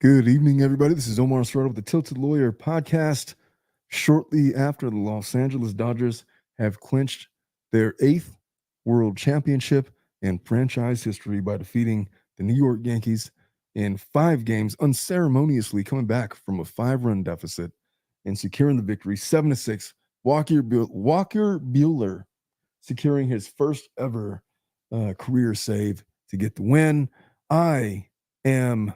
Good evening, everybody. This is Omar Serrato with the Tilted Lawyer podcast. Shortly after the Los Angeles Dodgers have clinched their eighth world championship in franchise history by defeating the New York Yankees in 5 games, unceremoniously coming back from a 5-run deficit and securing the victory 7-6. Walker Buehler securing his first ever career save to get the win. I am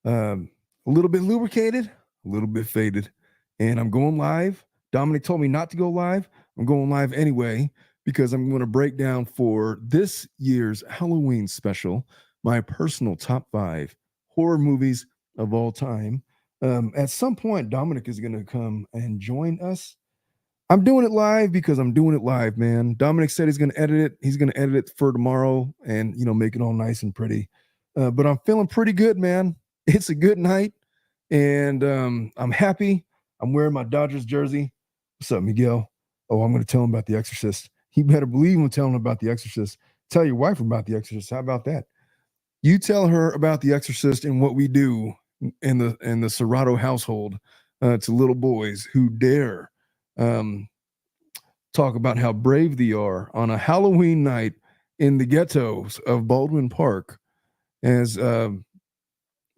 a little bit lubricated, a little bit faded, and I'm going live. Dominic told me not to go live. I'm going live anyway because I'm going to break down for this year's Halloween special my personal top 5 horror movies of all time. At some point, Dominic is going to come and join us. I'm doing it live because I'm doing it live, man. Dominic said he's going to edit it. He's going to edit it for tomorrow and, make it all nice and pretty. But I'm feeling pretty good, man. It's a good night, and I'm happy. I'm wearing my Dodgers jersey. What's up, Miguel? Oh, I'm going to tell him about The Exorcist. He better believe I'm telling him about The Exorcist. Tell your wife about The Exorcist. How about that? You tell her about The Exorcist and what we do in the Serrato household to little boys who dare talk about how brave they are on a Halloween night in the ghettos of Baldwin Park as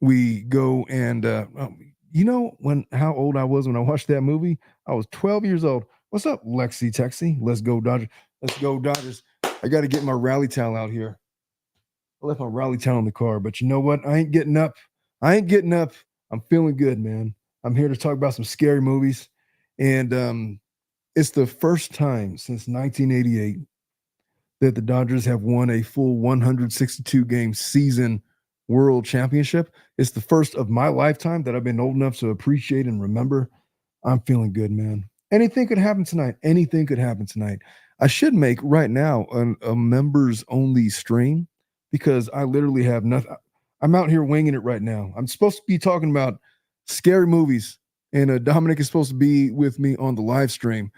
we go and how old I was when I watched that movie? I was 12 years old. What's up, Lexi Texi? Let's go Dodgers. Let's go Dodgers. I got to get my rally towel out here. I left my rally towel in the car, but you know what? I ain't getting up. I'm feeling good, man. I'm here to talk about some scary movies. And it's the first time since 1988 that the Dodgers have won a full 162 game season world championship. It's the first of my lifetime that I've been old enough to appreciate and remember. I'm feeling good, man. Anything could happen tonight. Anything could happen tonight. I should make right now a members only stream because I literally have nothing. I'm out here winging it right now. I'm supposed to be talking about scary movies, and Dominic is supposed to be with me on the live stream.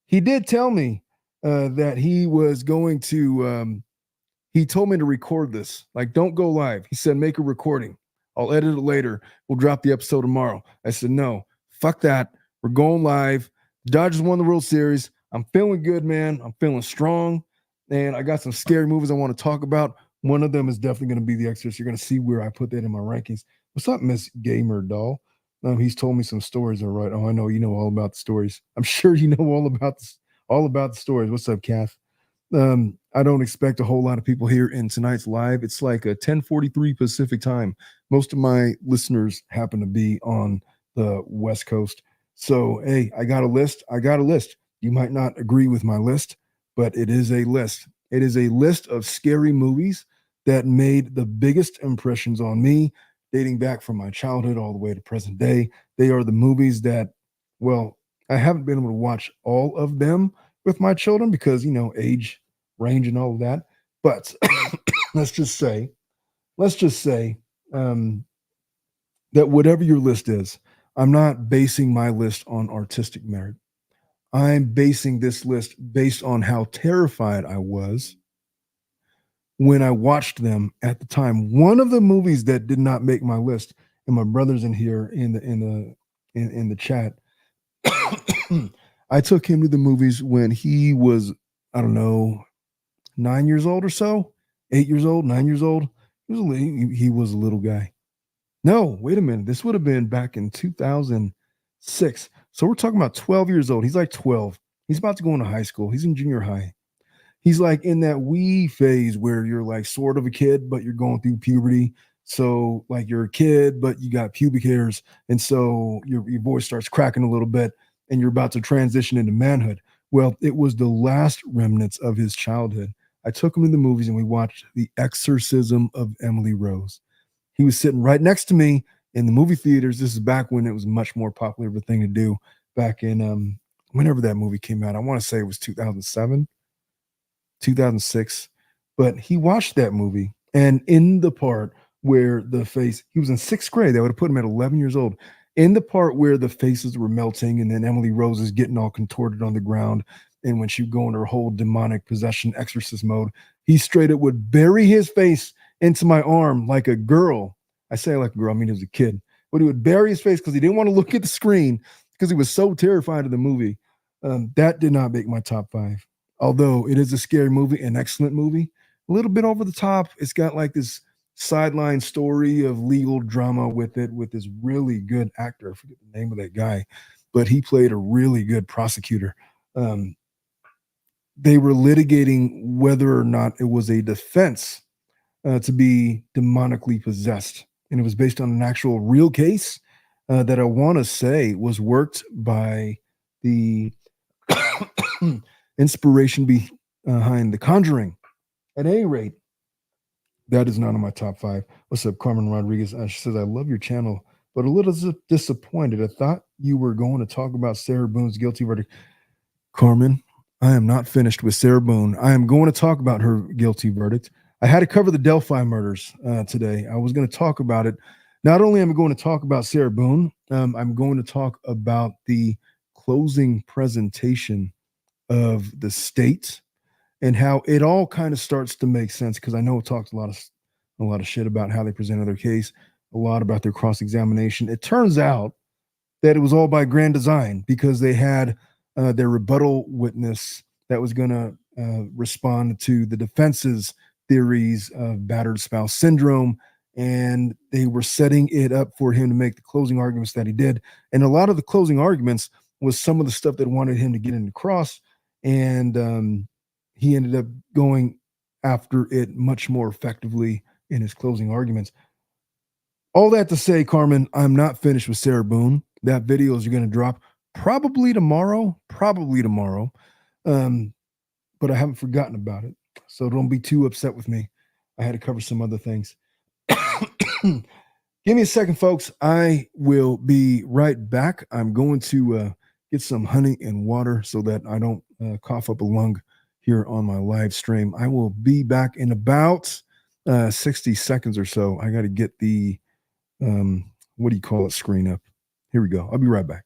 He did tell me that he was going to he told me to record this. Like, don't go live. He said, make a recording. I'll edit it later. We'll drop the episode tomorrow. I said, no, fuck that. We're going live. The Dodgers won the World Series. I'm feeling good, man. I'm feeling strong. And I got some scary movies I want to talk about. One of them is definitely going to be The Exorcist. You're going to see where I put that in my rankings. What's up, Miss Gamer Doll? He's told me some stories. All right. Oh, I know you know all about the stories. I'm sure you know all about the stories. What's up, Kath? I don't expect a whole lot of people here in tonight's live. It's like a 10:43 Pacific time. Most of my listeners happen to be on the West Coast. So, hey, I got a list. You might not agree with my list, but it is a list. It is a list of scary movies that made the biggest impressions on me, dating back from my childhood all the way to present day. They are the movies that, well, I haven't been able to watch all of them with my children because, age range and all of that. But let's just say that whatever your list is, I'm not basing my list on artistic merit. I'm basing this list based on how terrified I was when I watched them at the time. One of the movies that did not make my list, and my brother's in here in the chat. I took him to the movies when he was, I don't know, 9 years old or so, 8 years old, 9 years old. He was a little guy. No, wait a minute. This would have been back in 2006. So we're talking about 12 years old. He's like 12. He's about to go into high school. He's in junior high. He's like in that wee phase where you're like sort of a kid, but you're going through puberty. So like you're a kid, but you got pubic hairs. And so your voice starts cracking a little bit and you're about to transition into manhood. Well, it was the last remnants of his childhood. I took him to the movies and we watched The Exorcism of Emily Rose. He was sitting right next to me in the movie theaters. This is back when it was much more popular of a thing to do, back in whenever that movie came out. I want to say it was 2007, 2006. But he watched that movie, and in the part where the face, he was in 6th grade. That would have put him at 11 years old. In the part where the faces were melting and then Emily Rose is getting all contorted on the ground, and when she would go into her whole demonic possession exorcist mode, he straight up would bury his face into my arm like a girl. I say like a girl, I mean as a kid. but he would bury his face because he didn't want to look at the screen because he was so terrified of the movie. That did not make my top five, although it is a scary movie, an excellent movie. A little bit over the top. It's got like this sideline story of legal drama with it, with this really good actor. I forget the name of that guy, but he played a really good prosecutor. Um, they were litigating whether or not it was a defense to be demonically possessed. And it was based on an actual real case that I want to say was worked by the inspiration behind The Conjuring. At any rate, that is not on my top five. What's up, Carmen Rodriguez? She says, I love your channel, but a little disappointed. I thought you were going to talk about Sarah Boone's guilty verdict. Carmen, I am not finished with Sarah Boone. I am going to talk about her guilty verdict. I had to cover the Delphi murders today. I was going to talk about it. Not only am I going to talk about Sarah Boone, I'm going to talk about the closing presentation of the state and how it all kind of starts to make sense, because I know it talks a lot of shit about how they presented their case, a lot about their cross-examination. It turns out that it was all by grand design, because they had their rebuttal witness that was going to respond to the defense's theories of battered spouse syndrome, and they were setting it up for him to make the closing arguments that he did. And a lot of the closing arguments was some of the stuff that wanted him to get into cross, and he ended up going after it much more effectively in his closing arguments. All that to say, Carmen, I'm not finished with Sarah Boone. That video is going to drop probably tomorrow, but I haven't forgotten about it. So don't be too upset with me. I had to cover some other things. Give me a second, folks. I will be right back. I'm going to get some honey and water so that I don't cough up a lung here on my live stream. I will be back in about 60 seconds or so. I got to get the what do you call it, screen up. Here we go. I'll be right back.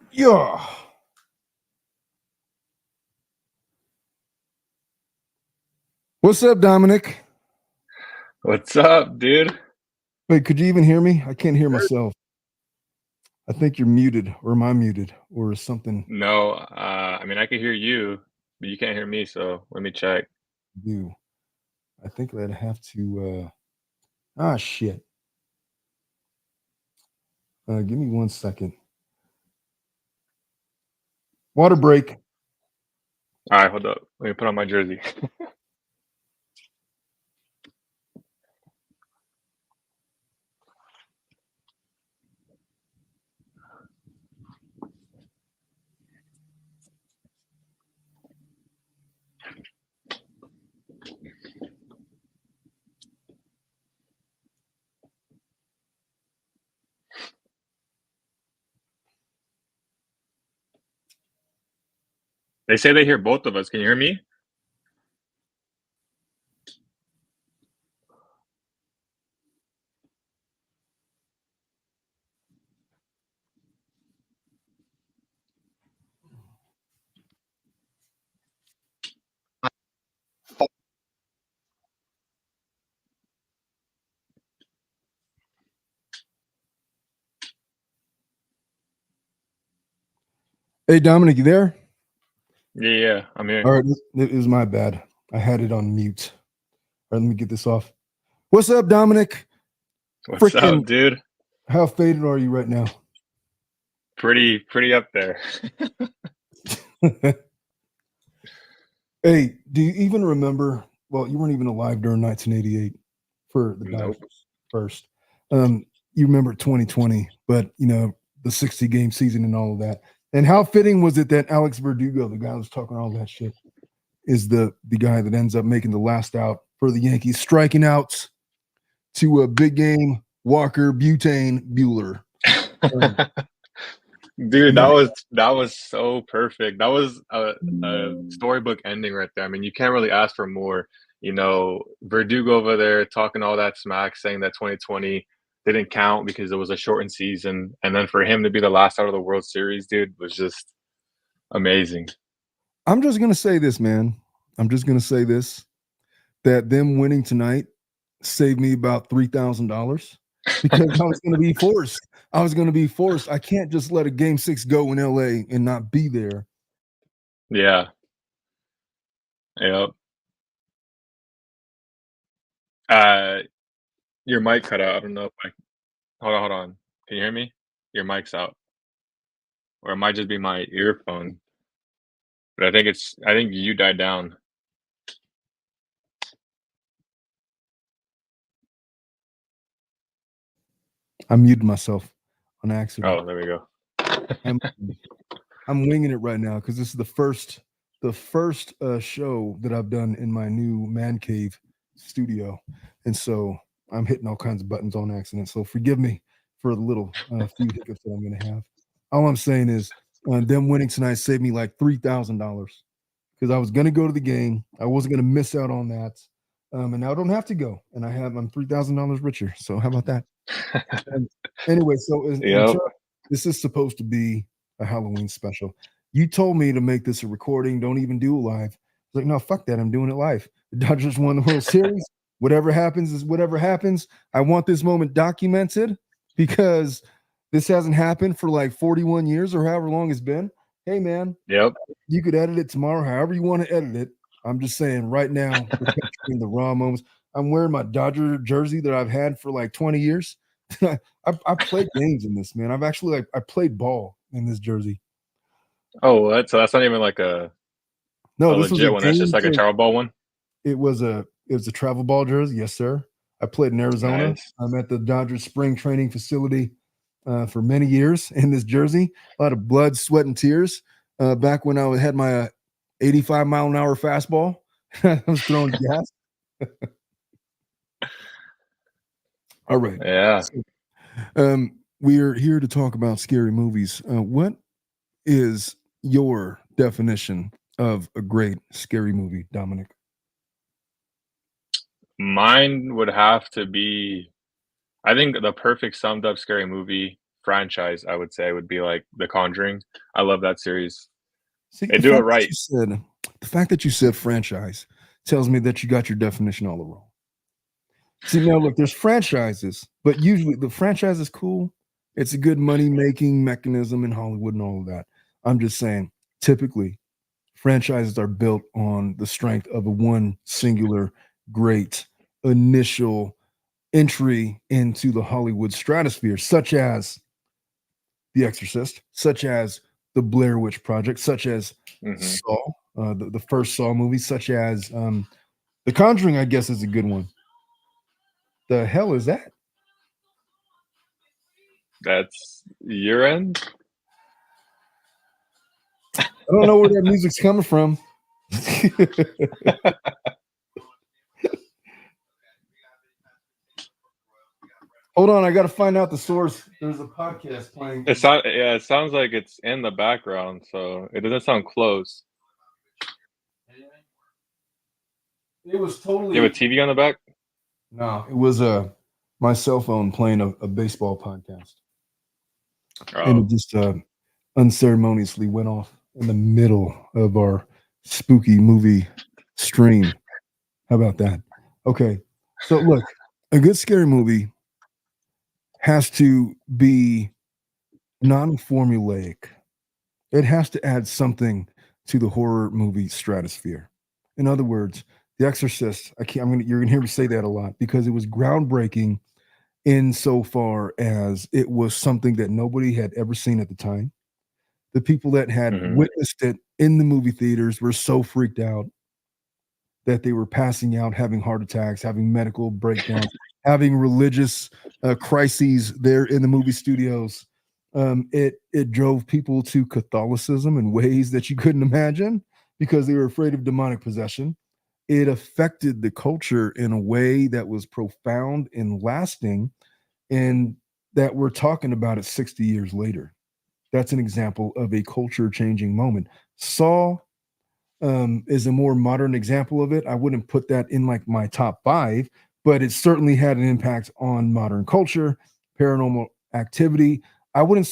Yeah. What's up, Dominic? What's up, dude? Wait, could you even hear me? I can't hear myself. I think you're muted, or am I muted, or is something No, I mean I can hear you, but you can't hear me, so let me check. new? I think I'd have to. Shit. Give me 1 second. Water break. All right, hold up. Let me put on my jersey. They say they hear both of us. Can you hear me? Hey, Dominic, you there? Yeah, I'm here. All right, it was my bad. I had it on mute. All right, let me get this off. What's up, Dominic? What's Freaking, up, dude? how faded are you right now? Pretty up there. Hey, do you even remember? Well, you weren't even alive during 1988 for the Nope. Dodgers first. You remember 2020, but the 60-game season and all of that. And how fitting was it that Alex Verdugo, the guy who was talking all that shit, is the guy that ends up making the last out for the Yankees, striking out to a big game Walker Butane Bueller. Um, Dude, and that that, was so perfect. That was a storybook ending right there. I mean, you can't really ask for more. Verdugo over there talking all that smack, saying that 2020 didn't count because it was a shortened season, and then for him to be the last out of the World Series, dude, was just amazing. I'm just gonna say this, man. I'm just gonna say this that them winning tonight saved me about $3,000 because I was gonna be forced. I was gonna be forced. I can't just let a game six go in LA and not be there. Yeah. Yep. Uh, your mic cut out. I don't know if I hold on. Can you hear me? Your mic's out. Or it might just be my earphone. But I think you died down. I muted myself on accident. Oh, there we go. I'm I'm winging it right now because this is the first show that I've done in my new man cave studio, and so I'm hitting all kinds of buttons on accident. So forgive me for the little few hiccups that I'm going to have. All I'm saying is them winning tonight saved me like $3,000 because I was going to go to the game. I wasn't going to miss out on that, and now I don't have to go, and I'm $3,000 richer. So how about that? And anyway, so Yep. this is supposed to be a Halloween special. You told me to make this a recording. Don't even do it live. It's like, no, fuck that. I'm doing it live. The Dodgers won the World Series. Whatever happens is whatever happens. I want this moment documented because this hasn't happened for like 41 years or however long it's been. Hey, man, Yep. you could edit it tomorrow, however you want to edit it. I'm just saying right now, we're capturing the raw moments. I'm wearing my Dodger jersey that I've had for like 20 years. I played games in this, man. I've actually I played ball in this jersey. Oh, what? So that's not even like No, a this was a legit one. That's just game like a to travel ball one? it was a travel ball jersey, yes, sir. I played in Arizona. Nice. I'm at the Dodgers spring training facility for many years in this jersey. A lot of blood, sweat, and tears. Back when I had my 85-mile-an-hour fastball, I was throwing gas. All right. Yeah. So, we're here to talk about scary movies. What is your definition of a great scary movie, Dominic? Mine would have to be I think the perfect summed up scary movie franchise, I would say, would be like The Conjuring. I love that series. See, They do it right. the fact that you said franchise tells me that you got your definition all wrong. See, now look, there's franchises, but usually the franchise is cool. It's a good money making mechanism in Hollywood and all of that. I'm just saying, typically, franchises are built on the strength of a one singular great initial entry into the Hollywood stratosphere, such as The Exorcist, such as the Blair Witch Project, such as Mhm. Saw, the first Saw movie, such as The Conjuring, I guess, is a good one. The hell is that? That's your end? I don't know where that music's coming from. Hold on, I got to find out the source. There's a podcast playing. It sounds like it's in the background, so it doesn't sound close. It was You have a totally TV on the back? no. It was my cell phone playing a baseball podcast, and it Oh. just unceremoniously went off in the middle of our spooky movie stream. How about that? Okay, so look, a good scary movie has to be non-formulaic. It has to add something to the horror movie stratosphere. In other words, The Exorcist, I can't, you're gonna hear me say that a lot because it was groundbreaking insofar as it was something that nobody had ever seen at the time. The people that had Mhm. witnessed it in the movie theaters were so freaked out that they were passing out, having heart attacks, having medical breakdowns, having religious crises there in the movie studios. It drove people to Catholicism in ways that you couldn't imagine because they were afraid of demonic possession. It affected the culture in a way that was profound and lasting, and that we're talking about it 60 years later. That's an example of a culture changing moment. Saw is a more modern example of it. I wouldn't put that in like my top five, but it certainly had an impact on modern culture, paranormal activity. I wouldn't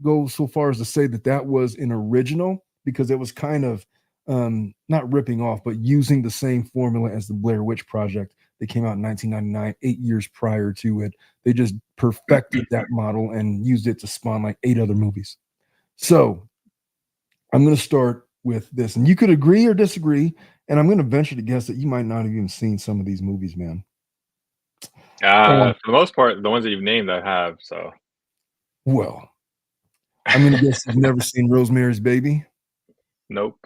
go so far as to say that that was an original because it was kind of not ripping off, but using the same formula as the Blair Witch Project that came out in 1999, 8 years prior to it. They just perfected that model and used it to spawn like 8 other movies. So I'm going to start with this, and you could agree or disagree. And I'm going to venture to guess that you might not have even seen some of these movies, man. Um, For the most part, the ones that you've named, I have, so well, I'm going to guess you've never seen Rosemary's Baby. nope.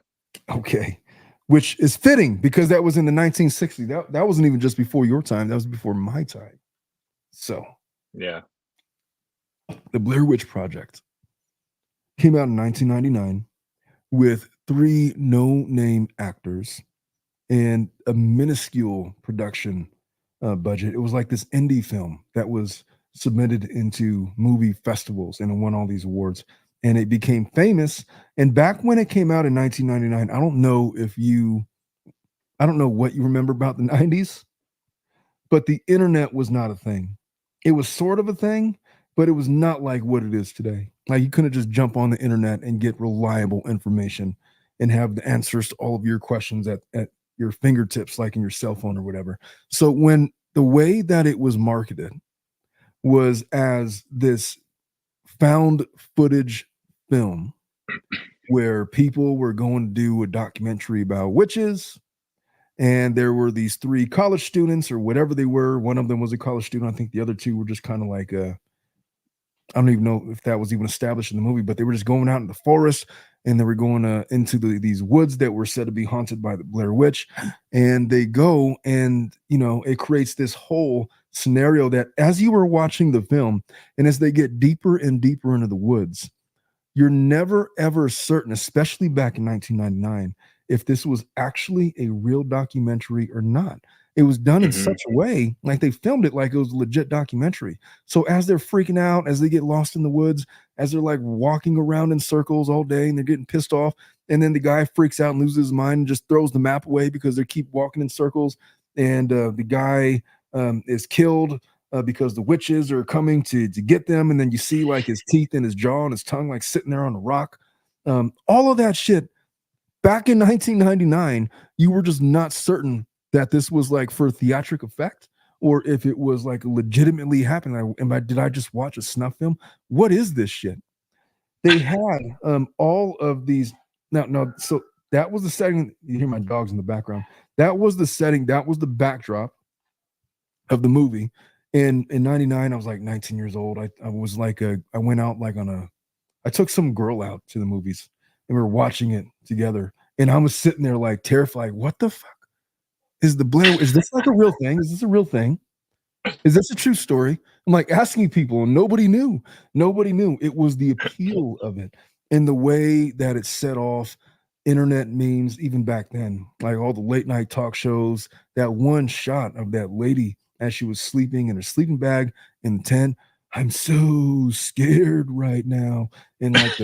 Okay, which is fitting because that was in the 1960s. That wasn't even just before your time. That was before my time. So, Yeah. the Blair Witch Project came out in 1999 with three no-name actors and a minuscule production budget. It was like this indie film that was submitted into movie festivals and it won all these awards. And it became famous. And back when it came out in 1999, I don't know what you remember about the 90s, but the internet was not a thing. It was sort of a thing, but it was not like what it is today. Like you couldn't just jump on the internet and get reliable information and have the answers to all of your questions at your fingertips, like in your cell phone or whatever. So when the way that it was marketed was as this found footage film where people were going to do a documentary about witches, and there were these three college students or whatever they were. One of them was a college student. I think the other two were just kind of like I don't even know if that was even established in the movie, but they were just going out in the forest and they were going into these woods that were said to be haunted by the Blair Witch. And they go and, it creates this whole scenario that as you were watching the film and as they get deeper and deeper into the woods, you're never ever certain, especially back in 1999, if this was actually a real documentary or not. It was done in Mhm. such a way, like they filmed it like it was a legit documentary. So as they're freaking out, as they get lost in the woods, as they're like walking around in circles all day and they're getting pissed off, and then the guy freaks out and loses his mind and just throws the map away because they keep walking in circles, and the guy is killed because the witches are coming to get them, and then you see like his teeth and his jaw and his tongue like sitting there on a rock. All of that shit back in 1999, you were just not certain that this was like for theatric effect or if it was like legitimately happening. Did I just watch a snuff film? What is this shit? They had all of these. So that was the setting. You hear my dogs in the background. That was the setting. That was the backdrop of the movie. In 99, I was like 19 years old. I was like I went out like I took some girl out to the movies and we were watching it together. And I was sitting there like terrified. What the fuck is the Blair? Is this like a real thing? Is this a real thing? Is this a true story? I'm like asking people, and nobody knew. Nobody knew. It was the appeal of it and the way that it set off internet memes, even back then, like all the late night talk shows. That one shot of that lady as she was sleeping in her sleeping bag in the tent. I'm so scared right now. And like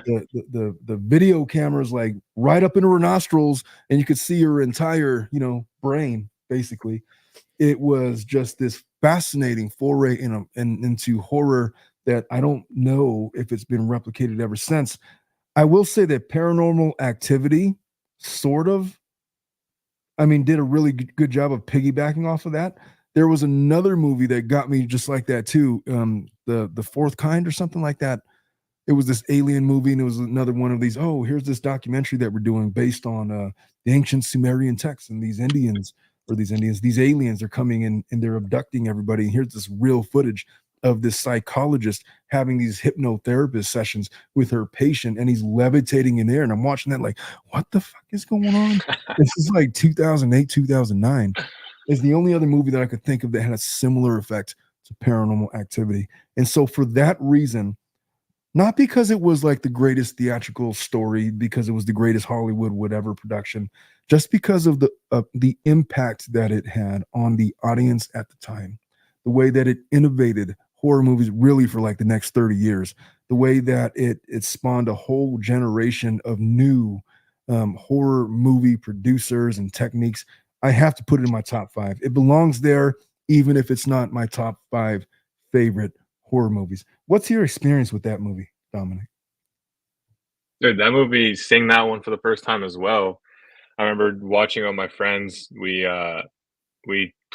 the video cameras like right up into her nostrils, and you could see her entire, brain basically. It was just this fascinating foray into horror that I don't know if it's been replicated ever since. I will say that Paranormal Activity sort of, did a really good job of piggybacking off of that. There was another movie that got me just like that too. The Fourth Kind or something like that. it was this alien movie, and it was another one of these. Oh, here's this documentary that we're doing based on the ancient Sumerian texts, and these Indians or these aliens are coming in and they're abducting everybody. And here's this real footage of this psychologist having these hypnotherapist sessions with her patient, and he's levitating in air. And I'm watching that like, what the fuck is going on? This is like 2008, 2009. Is the only other movie that I could think of that had a similar effect to Paranormal Activity. And so for that reason, not because it was like the greatest theatrical story, because it was the greatest Hollywood whatever production, just because of the impact that it had on the audience at the time, the way that it innovated horror movies really for like the next 30 years, the way that it spawned a whole generation of new horror movie producers and techniques. I have to put it in my top 5. It belongs there, even if it's not my top 5 favorite horror movies. What's your experience with that movie, Dominic? Dude, that movie, seeing that one for the first time as well. I remember watching it with my friends. We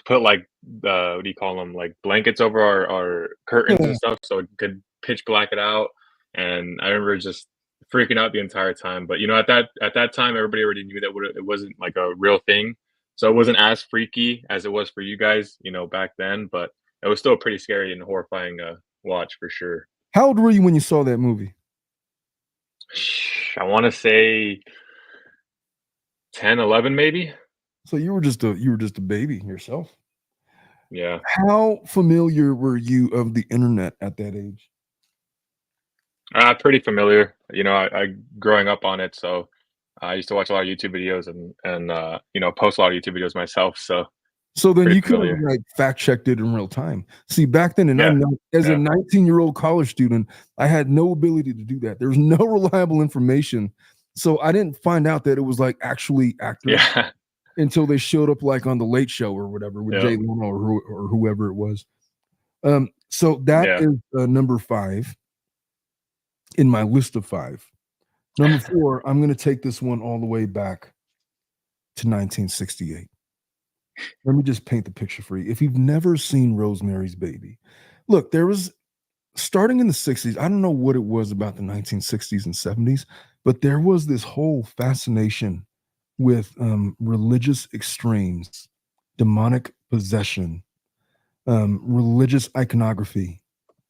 put like what do you call them? Like blankets over our curtains Yeah. and stuff so it could pitch black it out. And I remember just freaking out the entire time. But at that time, everybody already knew that it wasn't like a real thing. So it wasn't as freaky as it was for you guys, back then. But it was still pretty scary and horrifying watch for sure. How old were you when you saw that movie? I want to say 10, 11, maybe. So you were just a baby yourself. Yeah. How familiar were you of the internet at that age? Pretty familiar. I growing up on it, so I used to watch a lot of YouTube videos and post a lot of YouTube videos myself. So So then pretty you could have familiar. like fact checked it in real time. See, back then, and I Yeah, know as a yeah, 19-year-old college student, I had no ability to do that. There's no reliable information. So I didn't find out that it was like actually accurate yeah, until they showed up like on the Late Show or whatever with yeah, Jay Leno or whoever it was. So that yeah. is number 5 in my list of 5. Number 4, I'm going to take this one all the way back to 1968. Let me just paint the picture for you. If you've never seen Rosemary's Baby, look, there was starting in the 60s, I don't know what it was about the 1960s and 70s, but there was this whole fascination with religious extremes, demonic possession, religious iconography.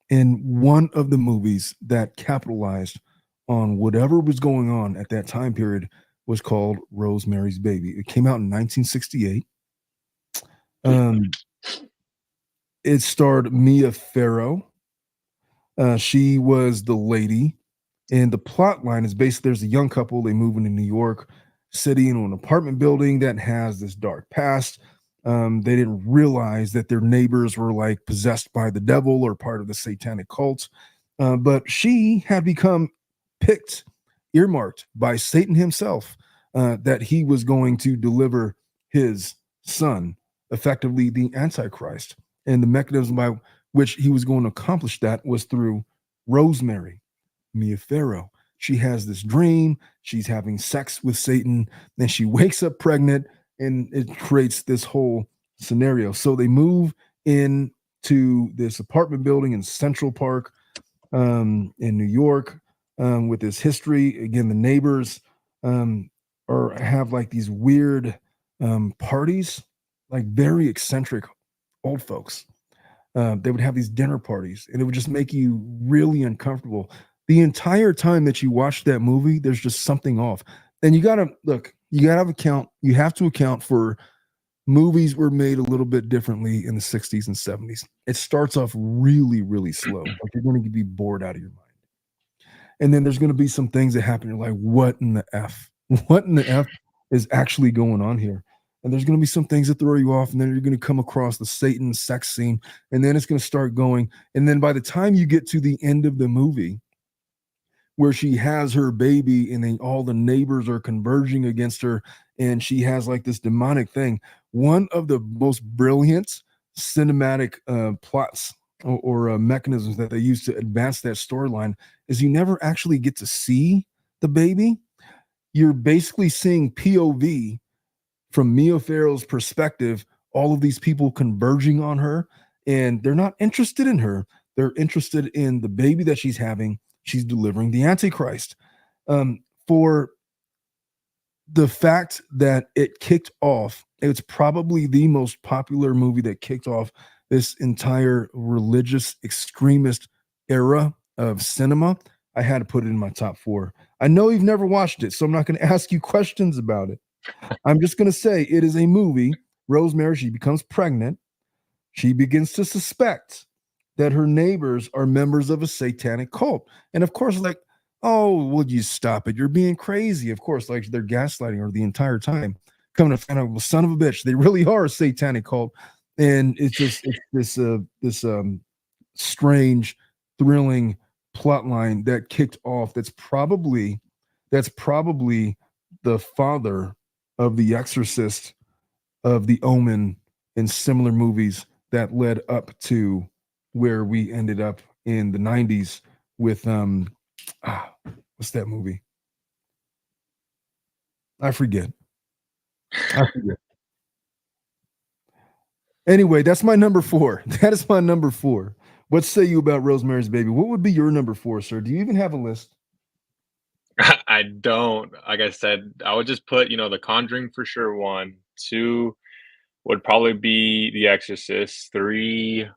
And one of the movies that capitalized on whatever was going on at that time period was called Rosemary's Baby. It came out in 1968. Um, it starred Mia Farrow. She was the lady, and the plot line is basically there's a young couple. They move into New York City into an apartment building that has this dark past. They didn't realize that their neighbors were like possessed by the devil or part of the satanic cult. But she had become picked, earmarked by Satan himself, that he was going to deliver his son, effectively the Antichrist. And the mechanism by which he was going to accomplish that was through Rosemary, Mia Farrow. She has this dream. She's having sex with Satan. Then she wakes up pregnant, and it creates this whole scenario. So they move in to this apartment building in Central Park, in New York, with this history. Again, the neighbors or have like these weird parties, like very eccentric old folks. They would have these dinner parties, and it would just make you really uncomfortable. The entire time that you watch that movie, there's just something off. And you gotta look, you have to account for movies were made a little bit differently in the 60s and 70s. It starts off really, really slow. Like you're going to be bored out of your mind. And then there's going to be some things that happen. You're like, what in the F? What in the F is actually going on here? And there's going to be some things that throw you off. And then you're going to come across the Satan sex scene. And then it's going to start going. And then by the time you get to the end of the movie, where she has her baby and then all the neighbors are converging against her and she has like this demonic thing. One of the most brilliant cinematic plots or mechanisms that they use to advance that storyline is you never actually get to see the baby. You're basically seeing POV from Mia Farrow's perspective, all of these people converging on her, and they're not interested in her. They're interested in the baby that she's having. she's delivering the Antichrist. For the fact that it kicked off, it's probably the most popular movie that kicked off this entire religious extremist era of cinema. I had to put it in my top four. I know you've never watched it, so I'm not going to ask you questions about it. I'm just going to say it is a movie. Rosemary, she becomes pregnant. She begins to suspect that her neighbors are members of a satanic cult. And of course, like, oh, would you stop it? You're being crazy. Of course, like they're gaslighting her the entire time. Coming to find out, well, son of a bitch, they really are a satanic cult. And it's this strange, thrilling plot line that kicked off. That's probably the father of The Exorcist, of The Omen, and similar movies that led up to where we ended up in the 90s with what's that movie? I forget. Anyway, that's my number four. That is my number four. What say you about Rosemary's Baby? What would be your number four, sir? Do you even have a list? I don't. Like I said, I would just put, The Conjuring for sure, 1. 2 would probably be The Exorcist. 3,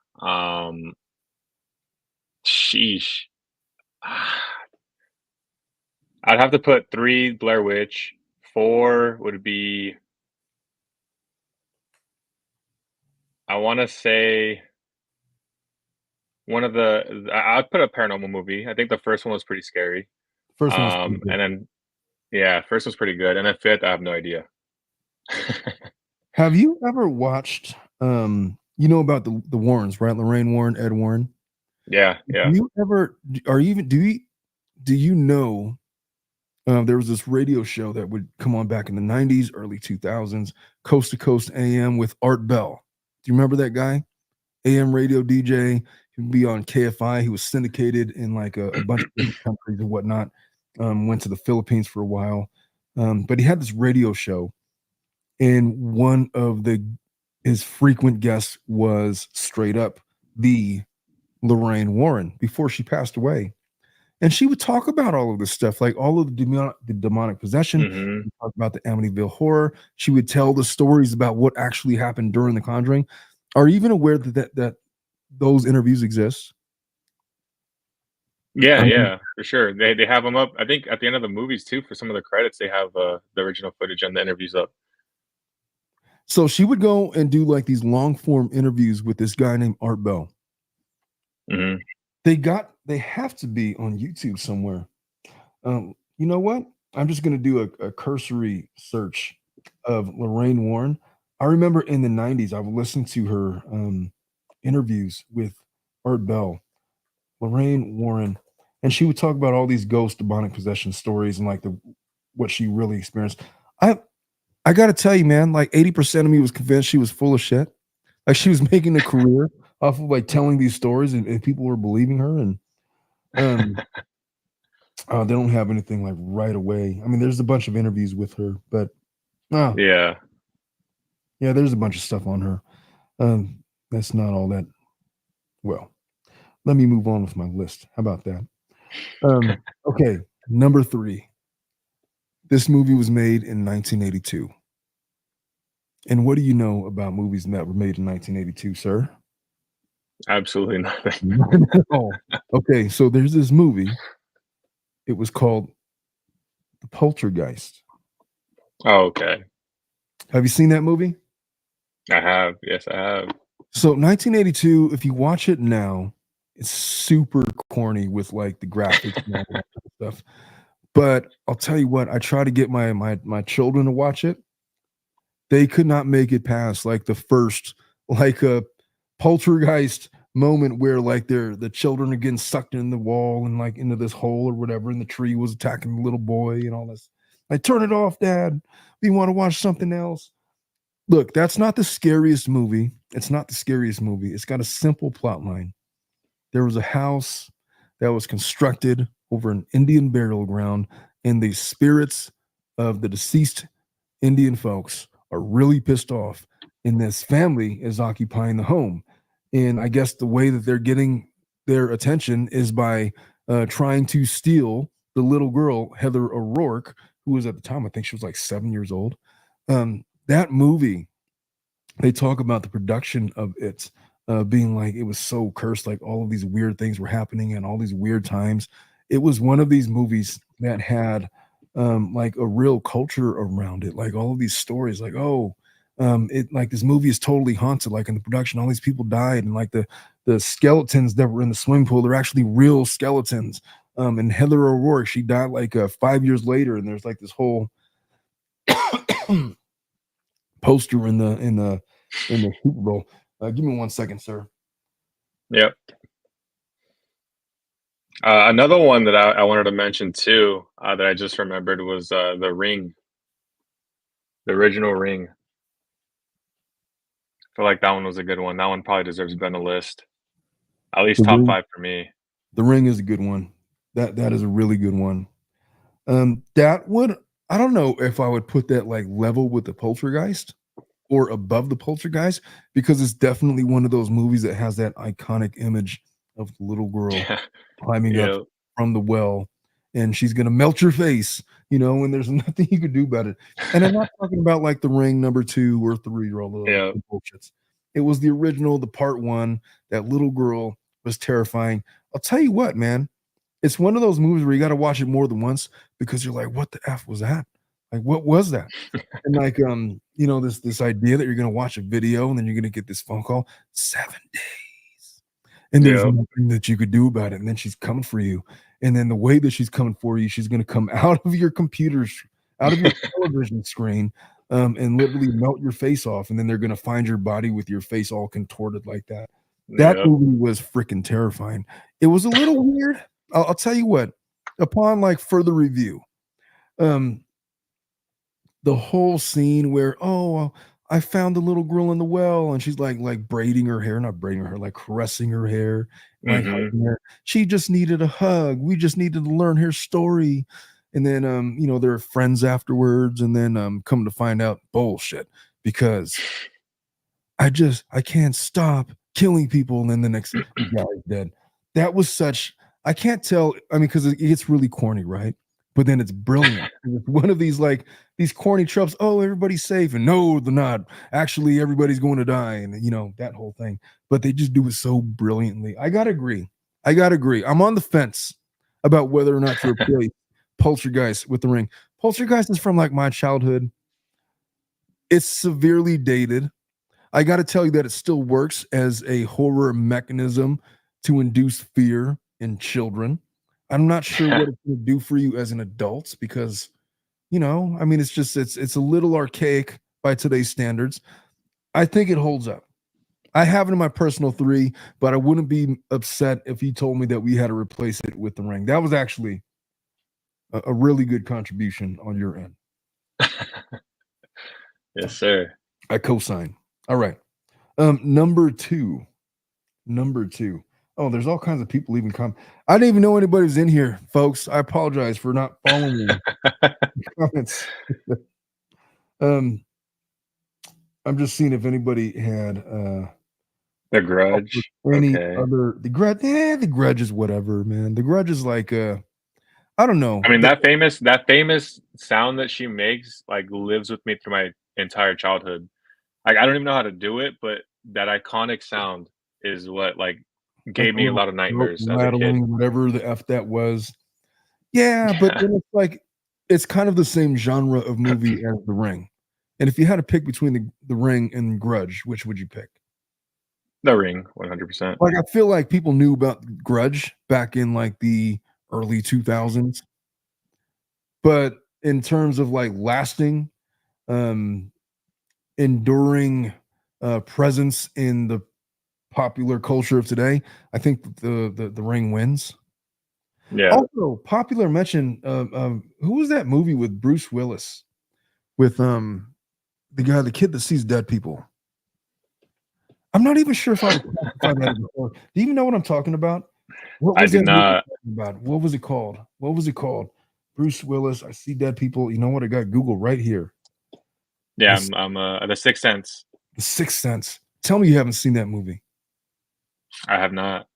sheesh. I'd have to put 3, Blair Witch. 4 would be, I wanna say I'd put a paranormal movie. I think the first one was pretty scary. First one was pretty good. And then yeah, first one's pretty good, and then 5th, I have no idea. Have you ever watched you know about the Warrens, right? Lorraine Warren, Ed Warren. Yeah, Do yeah. you ever are you even do you know there was this radio show that would come on back in the 90s, early 2000s, Coast to Coast AM with Art Bell. Do you remember that guy? AM radio DJ. He would be on KFI. He was syndicated in like a bunch of different countries and whatnot. Went to the Philippines for a while. But he had this radio show, and one of his frequent guests was straight up the Lorraine Warren before she passed away. And she would talk about all of this stuff, like all of the demonic possession. Mhm. Talk about the Amityville horror. She would tell the stories about what actually happened during The Conjuring. Are you even aware that those interviews exist? Yeah, I mean, yeah, for sure. They have them up. I think at the end of the movies too, for some of the credits, they have, the original footage and the interviews up. so she would go and do like these long form interviews with this guy named Art Bell. Mhm. They have to be on YouTube somewhere. You know what? I'm just gonna do a cursory search of Lorraine Warren. I remember in the 90s, I would listen to her interviews with Art Bell, Lorraine Warren, and she would talk about all these ghost demonic possession stories and like the what she really experienced. I I gotta tell you, man, like 80% of me was convinced she was full of shit. Like she was making a career off of like telling these stories and people were believing her. And um they don't have anything like right away. I mean, there's a bunch of interviews with her, but uh, Yeah. yeah, there's a bunch of stuff on her. That's not all that well. Let me move on with my list. How about that? Okay, number three. This movie was made in 1982. And what do you know about movies that were made in 1982, sir? Absolutely nothing. Oh, okay. So there's this movie. It was called The Poltergeist. Oh, okay. Have you seen that movie? I have. Yes, I have. So 1982, if you watch it now, it's super corny with like the graphics and all that kind of stuff. But I'll tell you what, I try to get my children to watch it. They could not make it past like the first like a poltergeist moment where like the children are getting sucked in the wall and like into this hole or whatever, and the tree was attacking the little boy and all this. Like, turn it off, Dad. You want to watch something else? Look, that's not the scariest movie. It's not the scariest movie. It's got a simple plot line. There was a house that was constructed over an Indian burial ground, and the spirits of the deceased Indian folks are really pissed off, and this family is occupying the home. And I guess the way that they're getting their attention is by trying to steal the little girl, Heather O'Rourke, who was at the time, I think she was like 7 years old. That movie, they talk about the production of it being like it was so cursed, like all of these weird things were happening and all these weird times. It was one of these movies that had like a real culture around it, like all of these stories, like it like this movie is totally haunted, like in the production, all these people died, and like the skeletons that were in the swimming pool, they're actually real skeletons. And Heather O'Rourke, she died like 5 years later, and there's like this whole poster in the Super Bowl. Give me 1 second, sir. Yep. Another one that I wanted to mention too, that I just remembered was The Ring, the original Ring. I feel like that one was a good one. That one probably deserves to be on the list. At least The top Ring, 5 for me. The Ring is a good one. That is a really good one. That would, I don't know if I would put that like level with the Poltergeist or above the Poltergeist, because it's definitely one of those movies that has that iconic image of the little girl Yeah. climbing up Yeah. from the well, and she's gonna melt your face, and there's nothing you could do about it. And I'm not talking about like The Ring number 2 or 3 or all Yeah. the bullshits. It was the original, the part 1. That little girl was terrifying. I'll tell you what, man. It's one of those movies where you got to watch it more than once, because you're like, what the F was that? Like, what was that? And like, this idea that you're gonna watch a video and then you're gonna get this phone call, 7 days, and there's Yeah. nothing that you could do about it. And then she's coming for you. And then the way that she's coming for you, she's gonna come out of your computer, out of your television screen, and literally melt your face off. And then they're gonna find your body with your face all contorted like that. That Yeah. movie was freaking terrifying. It was a little weird. I'll tell you what, upon like further review, um, the whole scene where, I found the little girl in the well, and she's like braiding her hair, not braiding her hair, like caressing her hair, like Mhm. hugging her. She just needed a hug. We just needed to learn her story. And then they're friends afterwards, and then come to find out, bullshit, because I can't stop killing people, and then the next guy is dead. That was such, I can't tell. I mean, because it gets really corny, right? But then it's brilliant. It's one of these like these corny tropes. Oh, everybody's safe, and no, they're not. Actually, everybody's going to die, and that whole thing. But they just do it so brilliantly. I gotta agree. I'm on the fence about whether or not to replace Poltergeist with The Ring. Poltergeist is from like my childhood. It's severely dated. I got to tell you that it still works as a horror mechanism to induce fear in children. I'm not sure what it's going to do for you as an adult, because, I mean, it's a little archaic by today's standards. I think it holds up. I have it in my personal 3, but I wouldn't be upset if you told me that we had to replace it with The Ring. That was actually a really good contribution on your end. Yes, sir. I co-sign. All right. Number two. Oh, there's all kinds of people leaving comments. I didn't even know anybody was in here, folks. I apologize for not following the comments. I'm just seeing if anybody had The Grudge. any Okay. other the grudge. The Grudge is whatever, man. The Grudge is like I don't know. I mean, that famous sound that she makes, like, lives with me through my entire childhood. Like, I don't even know how to do it, but that iconic sound is what, like, Like gave a me a little lot of throat nightmares as a kid. rattling, whatever the F that was. Yeah, but then it's like it's kind of the same genre of movie as The Ring. And if you had to pick between the Ring and Grudge, which would you pick? The Ring, 100%. Like, I feel like people knew about Grudge back in like the early 2000s, but in terms of like lasting, um, enduring presence in the popular culture of today, I think the Ring wins. Yeah. Also, popular mention. Who was that movie with Bruce Willis with the kid that sees dead people? I'm not even sure if I would classify that as a horror. Do you even know what I'm talking about? What I was do that movie not. talking about? What was it called? What was it called? Bruce Willis. I see dead people. You know what? I got Google right here. Yeah, The, I'm The Sixth Sense. the Sixth Sense. Tell me you haven't seen that movie. I have not.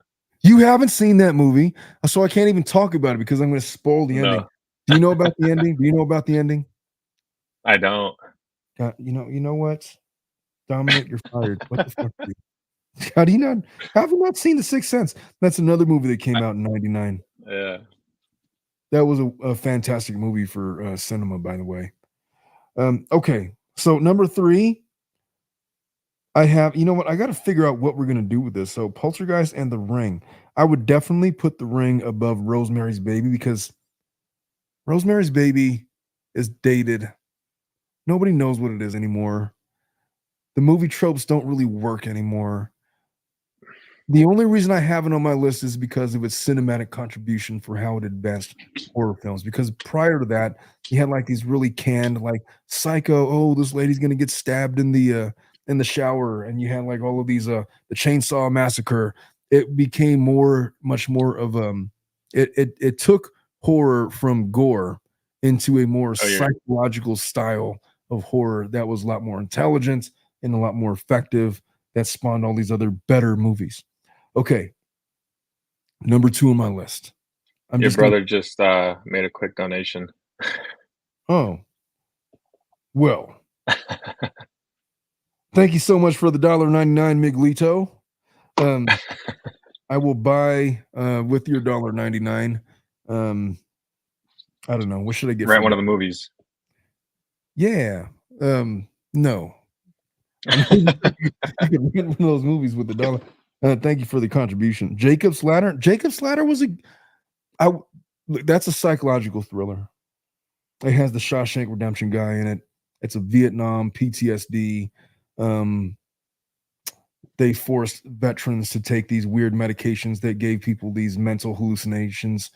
You haven't seen that movie, so I can't even talk about it because I'm gonna spoil the ending. No, Do you know about the ending? Do you know about the ending? I don't. You know what? Dominic, you're fired. What the fuck, dude? How do you not have you not seen The Sixth Sense? That's another movie that came I, out in '99. yeah, That was a fantastic movie for, cinema, by the way. Okay, so number 3, I have you know what? I gotta figure out what we're gonna do with this. So, Poltergeist and The Ring. I would definitely put The Ring above Rosemary's Baby because Rosemary's Baby is dated. Nobody knows what it is anymore. The movie tropes don't really work anymore. The only reason I have it on my list is because of its cinematic contribution for how it advanced horror films. Because prior to that, you had like these really canned, like Psycho. Oh, this lady's gonna get stabbed in the shower, and you had like all of these the Chainsaw Massacre. It became much more of it took horror from gore into a more oh, you're psychological style of horror that was a lot more intelligent and a lot more effective. That spawned all these other better movies. Okay, number 2 on my list. I'm your just gonna brother just made a quick donation. oh, well, thank you so much for the $1.99, Miguelito. Um, I will buy, with your $1.99, um, I don't know, what should I get for Rent you? one of the movies. Yeah, no. I mean, you can rent one of those movies with the dollar. Thank you for the contribution. Jacob's Ladder. Jacob's Ladder was a I look, that's a psychological thriller. It has the Shawshank Redemption guy in it. It's a Vietnam PTSD. Um, they forced veterans to take these weird medications that gave people these mental hallucinations.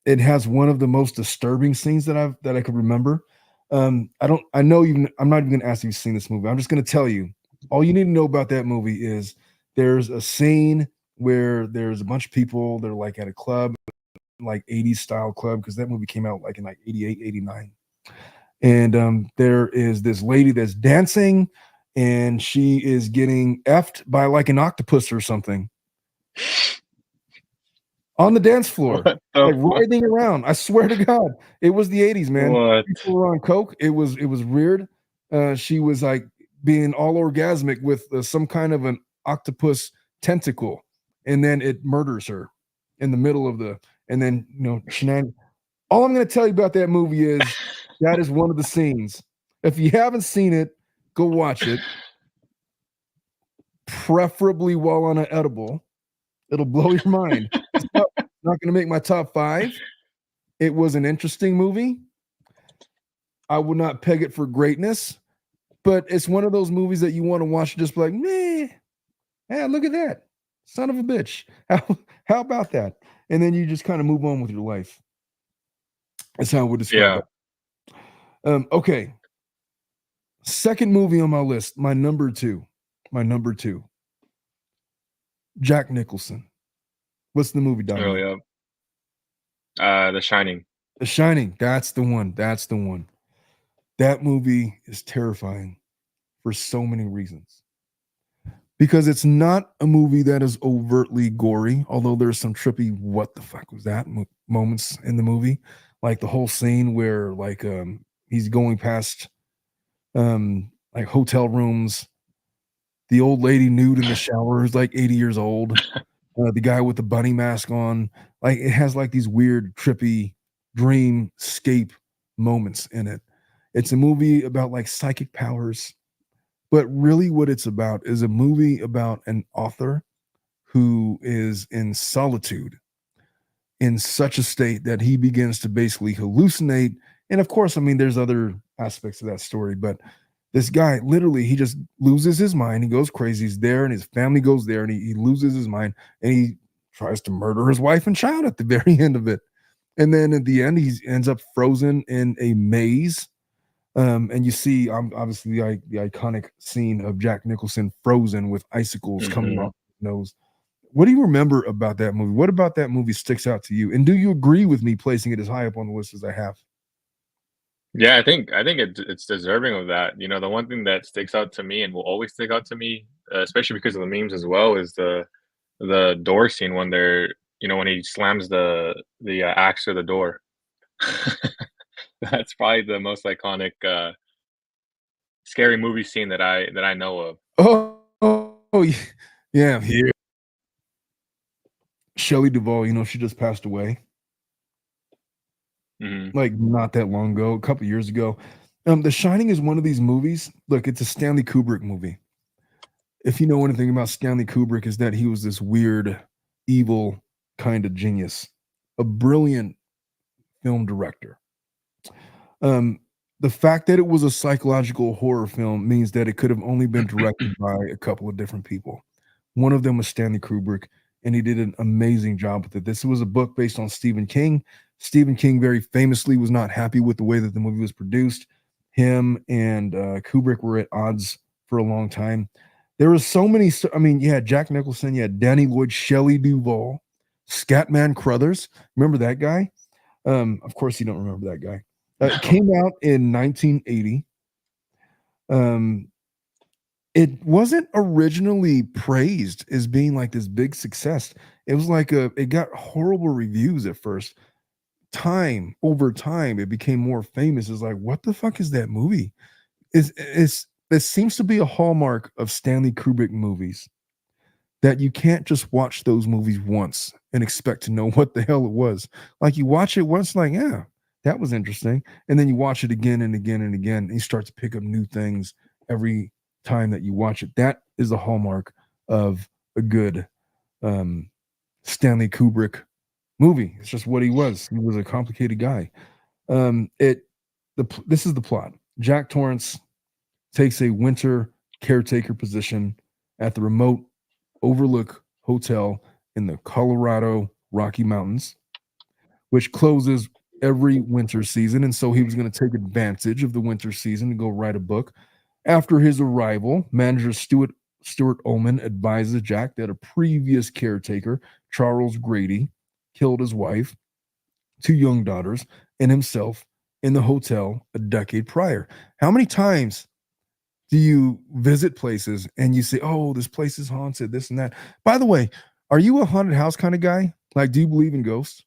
It has one of the most disturbing scenes that I could remember. I don't. I know even. I'm not even going to ask you if you've seen this movie. I'm just going to tell you. All you need to know about that movie is there's a scene where there's a bunch of people. They're like at a club, like 80s style club, because that movie came out like in like 88, 89. And there is this lady that's dancing and she is getting effed by like an octopus or something on the dance floor, What the like fuck? writhing around. I swear to God, it was the 80s, man. What? People were on coke. It was weird. She was like being all orgasmic with some kind of an octopus tentacle, and then it murders her in the middle of the. And then shenan. All I'm going to tell you about that movie is that is one of the scenes. If you haven't seen it, go watch it, preferably while on an edible. It'll blow your mind. It's not going to make my top 5. It was an interesting movie. I would not peg it for greatness, but it's one of those movies that you want to watch and just be like, meh, yeah, look at that. Son of a bitch. How about that? And then you just kind of move on with your life. That's how I would describe Yeah, that. Okay. Second movie on my list, my number 2. My number 2. Jack Nicholson. What's the movie, Dominic? really up. The Shining. The Shining. That's the one. That's the one. That movie is terrifying for so many reasons. Because it's not a movie that is overtly gory, although there's some trippy what the fuck was that moments in the movie. Like the whole scene where like he's going past like hotel rooms, the old lady nude in the shower who's like 80 years old, the guy with the bunny mask on. Like it has like these weird, trippy dreamscape moments in it. It's a movie about like psychic powers, but really what it's about is a movie about an author who is in solitude in such a state that he begins to basically hallucinate. And of course, I mean, there's other aspects of that story, but this guy literally he just loses his mind. He goes crazy. He's there, and his family goes there, and he loses his mind, and he tries to murder his wife and child at the very end of it. And then at the end, he ends up frozen in a maze. And you see, obviously, the iconic scene of Jack Nicholson frozen with icicles coming Hmm. off his nose. What do you remember about that movie? What about that movie sticks out to you? And do you agree with me placing it as high up on the list as I have? Yeah, I think it's deserving of that. You know, the one thing that sticks out to me and will always stick out to me, especially because of the memes as well, is the door scene when they're when he slams the axe through the door. That's probably the most iconic, scary movie scene that I know of. Yeah, yeah. Shelley Duvall, she just passed away, Mhm. like, not that long ago, a couple years ago. The Shining is one of these movies. Look, it's a Stanley Kubrick movie. If you know anything about Stanley Kubrick, is that he was this weird, evil kind of genius, a brilliant film director. Um, the fact that it was a psychological horror film means that it could have only been directed by a couple of different people. One of them was Stanley Kubrick, and he did an amazing job with it. This was a book based on Stephen King. Stephen King very famously was not happy with the way that the movie was produced. Him and Kubrick were at odds for a long time. There were so many. I mean, you had Jack Nicholson, you had Danny Lloyd, Shelley Duvall, Scatman Crothers. Remember that guy? Of course, you don't remember that guy. It No. came out in 1980. Um, it wasn't originally praised as being like this big success. It was like it got horrible reviews at first. Over time, it became more famous. It's like, what the fuck is that movie? It seems to be a hallmark of Stanley Kubrick movies that you can't just watch those movies once and expect to know what the hell it was. Like you watch it once, like, yeah, that was interesting. And then you watch it again and again and again, and you start to pick up new things every time that you watch it. That is the hallmark of a good um, Stanley Kubrick movie. It's just what he was. He was a complicated guy. This is the plot. Jack Torrance takes a winter caretaker position at the remote Overlook Hotel in the Colorado Rocky Mountains, which closes every winter season. And so he was going to take advantage of the winter season to go write a book. After his arrival, manager Stuart Ullman advises Jack that a previous caretaker, Charles Grady, killed his wife, two young daughters, and himself in the hotel a decade prior. How many times do you visit places and you say, "Oh, this place is haunted," this and that? By the way, are you a haunted house kind of guy? Like, do you believe in ghosts?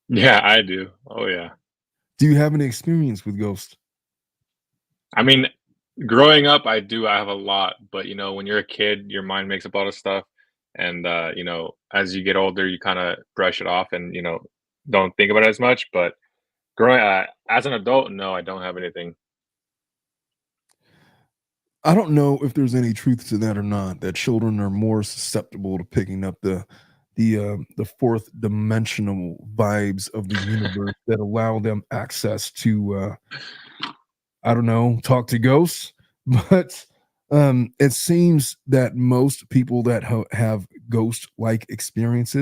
Yeah, I do. Oh, yeah. Do you have any experience with ghosts? I mean, growing up, I do, I have a lot, but, when you're a kid, your mind makes up a lot of stuff, and, as you get older, you kinda brush it off and, don't think about it as much, but growing as an adult, no, I don't have anything. I don't know if there's any truth to that or not. That children are more susceptible to picking up the fourth dimensional vibes of the universe that allow them access to I don't know, talk to ghosts, but it seems that most people that have ghost-like experience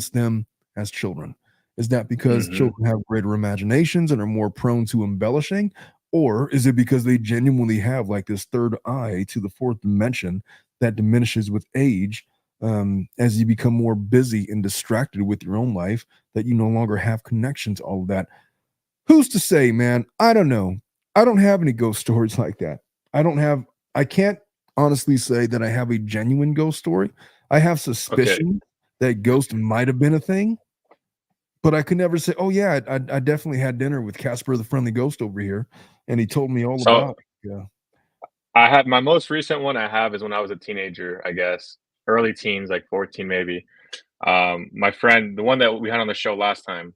them as children. Is that because Mhm. children have greater imaginations and are more prone to embellishing, or is it because they genuinely have like this third eye to the fourth dimension that diminishes with age as you become more busy and distracted with your own life that you no longer have connection to all of that? Who's to say, man? I don't know. I don't have any ghost stories like that. I can't honestly say that I have a genuine ghost story. I have Okay. suspicion that ghost might have been a thing, but I could never say, oh, yeah, I definitely had dinner with Casper the Friendly Ghost over here, and he told me all So, about, yeah. I have my most recent one I have is when I was a teenager, I guess, early teens, like 14 maybe. My friend, the one that we had on the show last time,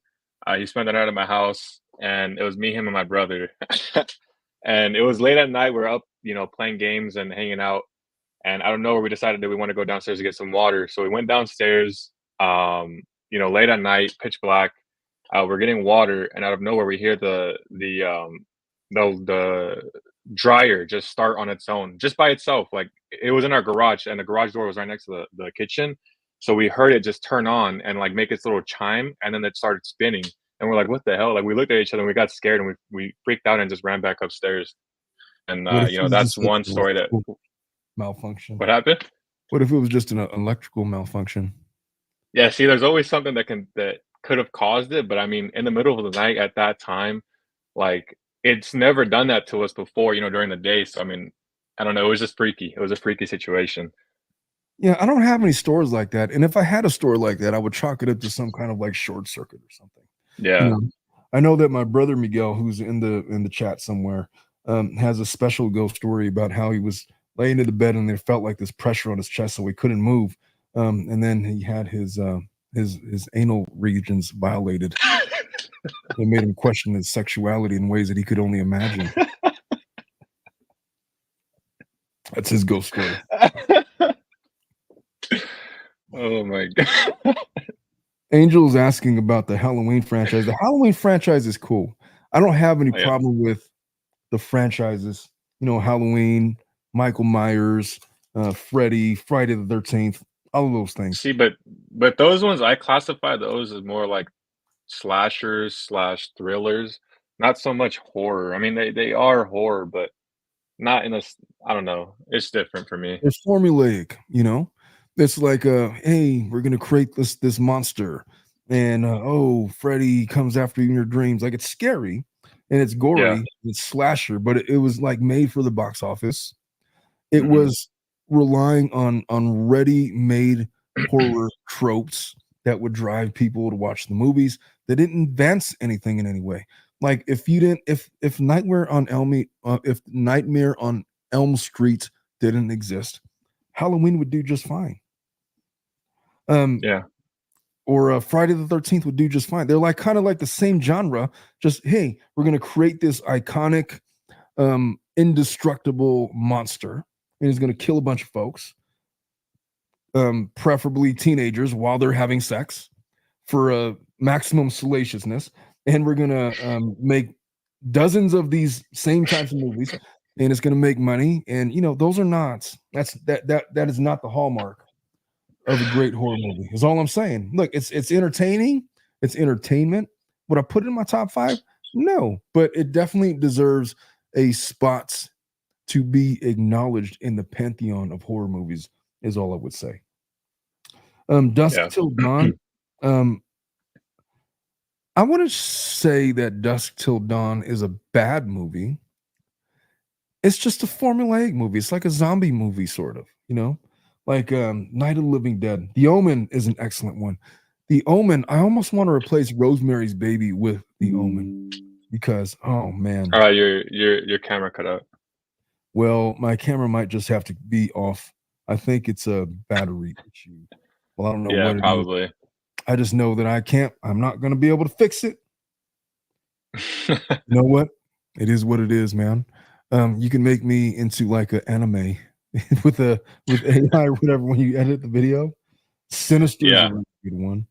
he spent the night at my house, and it was me, him, and my brother. And it was late at night. We're up, playing games and hanging out. And out of nowhere, we decided that we want to go downstairs to get some water. So we went downstairs, late at night, pitch black. We're getting water, and out of nowhere, we hear the dryer just start on its own, just by itself. Like it was in our garage, and the garage door was right next to the kitchen. So we heard it just turn on and like make its little chime, and then it started spinning. And we're like, "What the hell?" Like we looked at each other and we got scared and we freaked out and just ran back upstairs. And What if it was that's just like one an story that electrical malfunction? what happened. What if it was just an electrical malfunction? Yeah, see, there's always something that could have caused it, but I mean, in the middle of the night at that time, like, it's never done that to us before, during the day, so, I mean, I don't know, it was just freaky. It was a freaky situation. Yeah, I don't have any stores like that, and if I had a store like that, I would chalk it up to some kind of, like, short circuit or something, you Yeah. know? I know that my brother Miguel, who's in the chat somewhere, has a special ghost story about how he was laying in the bed and there felt like this pressure on his chest, so he couldn't move, and then he had his anal regions violated. It made him question his sexuality in ways that he could only imagine. That's his ghost story. Oh my god. Angel's asking about the Halloween franchise. The Halloween franchise is cool. I don't have any Oh, yeah. problem with the franchises. Halloween, Michael Myers, Freddy, Friday the 13th, all of those things. See, but those ones, I classify those as more like slashers/thrillers, not so much horror. I mean, they are horror, but not in a s I don't know, it's different for me. It's formulaic. It's like, hey, we're gonna create this monster, and oh, Freddy comes after you in your dreams. Like it's scary and it's Yeah. gory, it's slasher, but it was like made for the box office. It Mhm. was relying on ready-made horror tropes that would drive people to watch the movies. They didn't advance anything in any way. Like if you didn't if Nightmare on Elm Street didn't exist, Halloween would do just fine. Um, Yeah. or Friday the 13th would do just fine. They're like kind of like the same genre, just hey, we're gonna create this iconic indestructible monster and he's going to kill a bunch of folks, preferably teenagers, while they're having sex for maximum salaciousness. And we're going to make dozens of these same types of movies, and it's going to make money. And those are not. That is not the hallmark of a great horror movie. Is all I'm saying. Look, it's entertaining. It's entertainment. Would I put it in my top 5? No, but it definitely deserves a spot to be acknowledged in the pantheon of horror movies is all I would say. Dusk Yeah. Till Dawn. Um, I wouldn't say that Dusk Till Dawn is a bad movie. It's just a formulaic movie. It's like a zombie movie, sort of. Like Night of the Living Dead. The Omen is an excellent one. The Omen, I almost want to replace Rosemary's Baby with The Omen because, oh man, Alright, your camera cut out. well, my camera might just have to be off. I think it's a battery issue. Well, I don't know Yeah, what it is. probably. I just know that I'm not going to be able to fix it. You know what? It is what it is, man. You can make me into like an anime with AI or whatever when you edit the video. Sinister is a Yeah. really good one.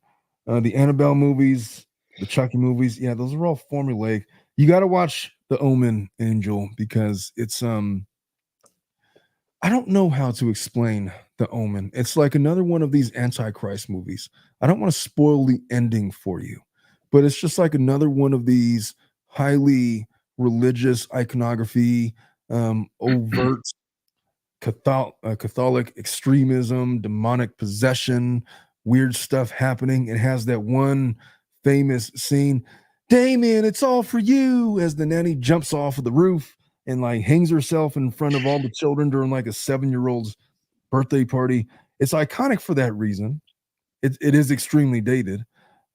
The Annabelle movies, the Chucky movies, yeah, those are all formulaic. You got to watch The Omen, Angel, because it's I don't know how to explain The Omen. It's like another one of these Antichrist movies. I don't want to spoil the ending for you, but it's just like another one of these highly religious iconography, overt Catholic extremism, demonic possession, weird stuff happening. It has that one famous scene, Damien, it's all for you, as the nanny jumps off of the roof and like hangs herself in front of all the children during like a 7-year-old's birthday party. It's iconic for that reason. It is extremely dated.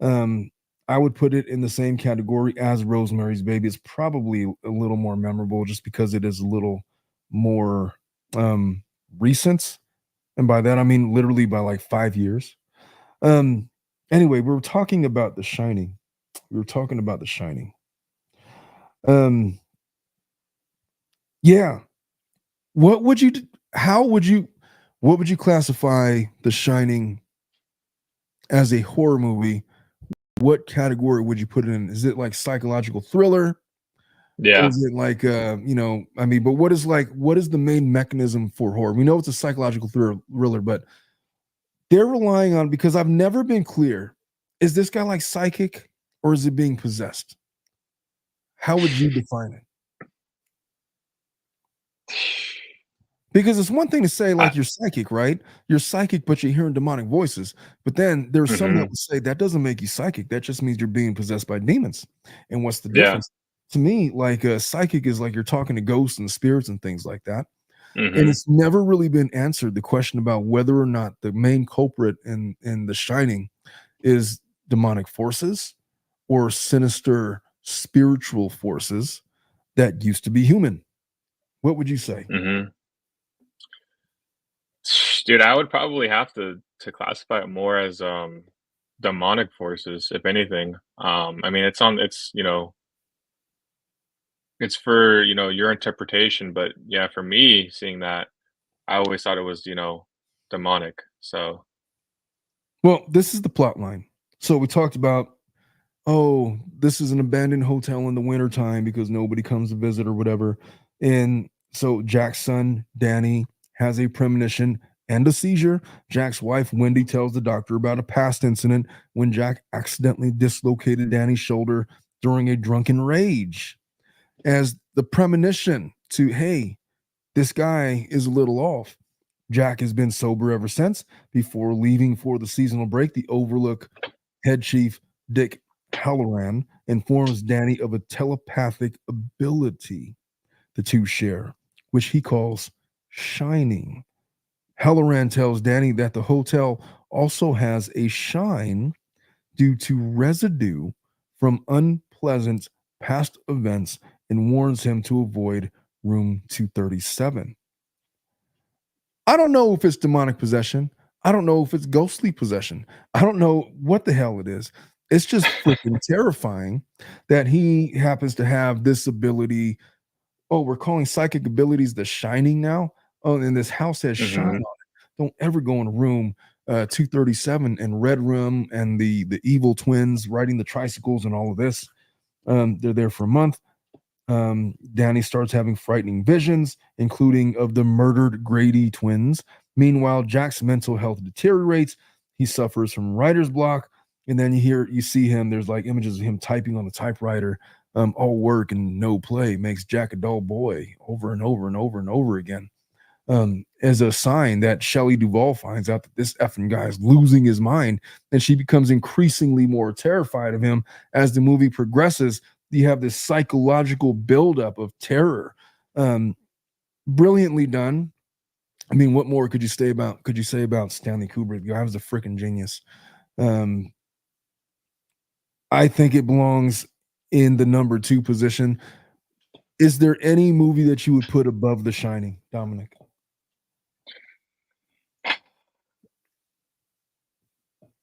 Um, I would put it in the same category as Rosemary's Baby. It's probably a little more memorable just because it is a little more recent. And by that, I mean literally by like 5 years. Um, anyway, we were talking about The Shining. We were talking about The Shining. Um, yeah. What would you, how would you, what would you classify The Shining as a horror movie? What category would you put it in? Is it like psychological thriller? Yeah. Is it like I mean, but what is the main mechanism for horror? We know it's a psychological thriller, but they're relying on because I've never been clear. Is this guy like psychic or is it being possessed? How would you define it? Because it's one thing to say I like you're psychic, right? You're psychic, but you're hearing demonic voices. But then there's some that Mhm. would say that doesn't make you psychic. That just means you're being possessed by demons. And what's the Yeah. difference? To me, like psychic is like you're talking to ghosts and spirits and things like that. And Mhm. it's never really been answered. The question about whether or not the main culprit in The Shining is demonic forces or sinister spiritual forces that used to be human. What would you say? Mhm. Dude, I would probably have to classify it more as, demonic forces, if anything. I mean, it's for, your interpretation, but yeah, for me, seeing that, I always thought it was, demonic. So, Well, this is the plot line. So we talked about, oh, this is an abandoned hotel in the wintertime because nobody comes to visit or whatever. And so Jack's son, Danny, has a premonition and a seizure. Jack's wife, Wendy, tells the doctor about a past incident when Jack accidentally dislocated Danny's shoulder during a drunken rage. As the premonition to, hey, this guy is a little off. Jack has been sober ever since. Before leaving for the seasonal break, the Overlook head chief, Dick Halloran, informs Danny of a telepathic ability the two share, which he calls shining. Halloran tells Danny that the hotel also has a shine due to residue from unpleasant past events and warns him to avoid room 237. I don't know if it's demonic possession. I don't know if it's ghostly possession. I don't know what the hell it is. It's just freaking terrifying that he happens to have this ability. Oh, we're calling psychic abilities the shining now. Oh, and this house has shine on mhm. it. Don't ever go in a room 237 and Red Room and the evil twins riding the tricycles and all of this. They're there for a month. Danny starts having frightening visions, including of the murdered Grady twins. Meanwhile, Jack's mental health deteriorates. He suffers from writer's block. And then you see him, there's like images of him typing on the typewriter. All work and no play makes Jack a dull boy over and over and over and over again. As a sign that Shelley Duvall finds out that this effing guy is losing his mind, and she becomes increasingly more terrified of him as the movie progresses. You have this psychological buildup of terror, um, brilliantly done. I mean, what more could you say about Stanley Kubrick? The guy was a freaking genius. Um, I think it belongs in the number two position. Is there any movie that you would put above The Shining, Dominic?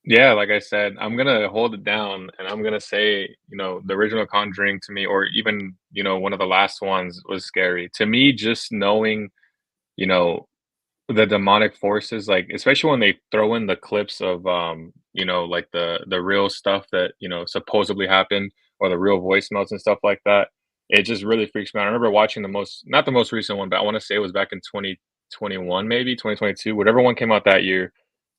Yeah, like I said, I'm gonna hold it down and I'm gonna say, the original Conjuring to me, or even, one of the last ones was scary. To me, just knowing, you know, the demonic forces, like, especially when they throw in the clips of, like the real stuff that, supposedly happened, or the real voicemails and stuff like that, it just really freaks me out. I remember watching not the most recent one, but I wanna say it was back in 2021, maybe 2022, whatever one came out that year.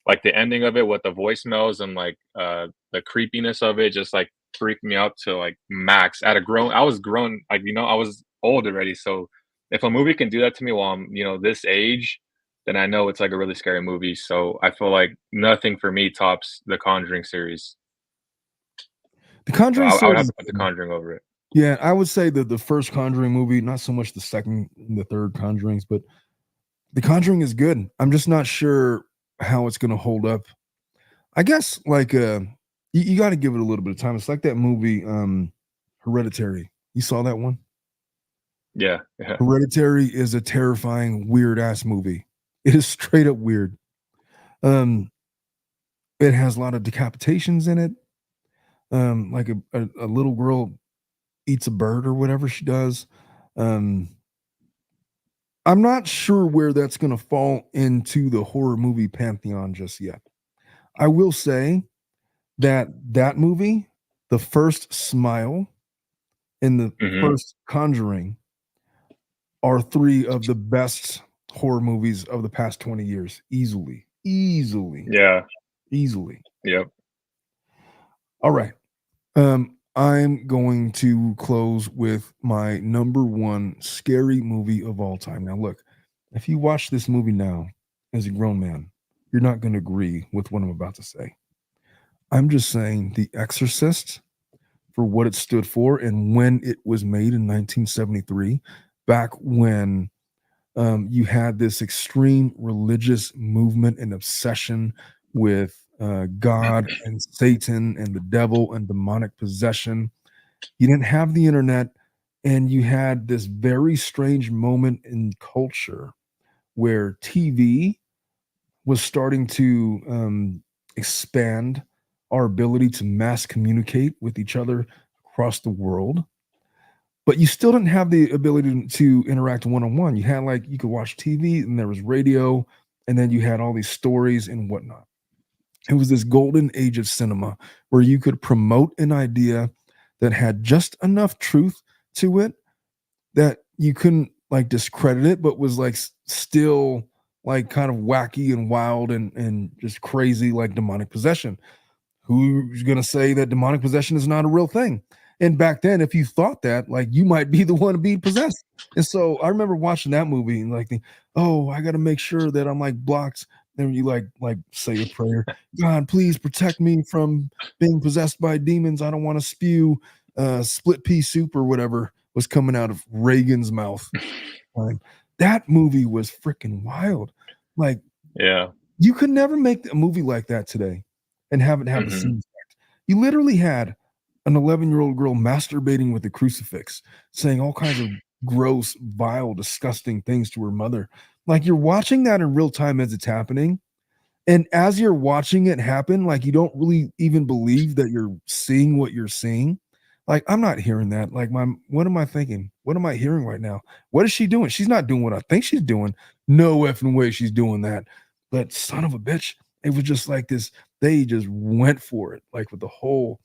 Like, the ending of it with the voicemails and, like, the creepiness of it just, like, freaked me out to, like, max. I was grown, like, I was old already, so if a movie can do that to me while I'm, this age, then I know it's, like, a really scary movie, so I feel like nothing for me tops the Conjuring series. The So Conjuring I would series have is to put the good. Conjuring over it. Yeah, I would say that the first Conjuring movie, not so much the second and the third Conjurings, but the Conjuring is good. I'm just not sure how it's going to hold up. I guess like you got to give it a little bit of time. It's like that movie Hereditary. You saw that one? Yeah, yeah. Hereditary is a terrifying, weird ass movie. It is straight up weird. Um, it has a lot of decapitations in it. Like a little girl eats a bird or whatever she does. Um, I'm not sure where that's going to fall into the horror movie pantheon just yet. I will say that that movie, the first Smile and the Mhm. first Conjuring, are three of the best horror movies of the past 20 years. Easily, easily, Yeah, easily. yep. All right. I'm going to close with my number one scary movie of all time. Now, look, if you watch this movie now as a grown man, you're not going to agree with what I'm about to say. I'm just saying The Exorcist, for what it stood for and when it was made in 1973, back when You had this extreme religious movement and obsession with God and Satan and the devil and demonic possession. You didn't have the internet, and you had this very strange moment in culture where TV was starting to expand our ability to mass communicate with each other across the world, but you still didn't have the ability to interact one on one. You had, like, you could watch TV and there was radio, and then you had all these stories and whatnot. It was this golden age of cinema where you could promote an idea that had just enough truth to it that you couldn't like discredit it, but was like still like kind of wacky and wild and just crazy, like demonic possession. Who's going to say that demonic possession is not a real thing? And back then, if you thought that, like, you might be the one to be possessed. And so I remember watching that movie and like, oh, I got to make sure that I'm like blocked. Then you like say a prayer. God, please protect me from being possessed by demons. I don't want to spew split pea soup or whatever was coming out of Reagan's mouth. That movie was freaking wild. Like, Yeah. you could never make a movie like that today and have it have the same effect. You literally had an 11-year-old girl masturbating with a crucifix, saying all kinds of gross, vile, disgusting things to her mother. Like, you're watching that in real time as it's happening. And as you're watching it happen, like, you don't really even believe that you're seeing what you're seeing. Like, I'm not hearing that. Like, what am I thinking? What am I hearing right now? What is she doing? She's not doing what I think she's doing. No effing way she's doing that. But son of a bitch, it was just like this. They just went for it, like with the whole.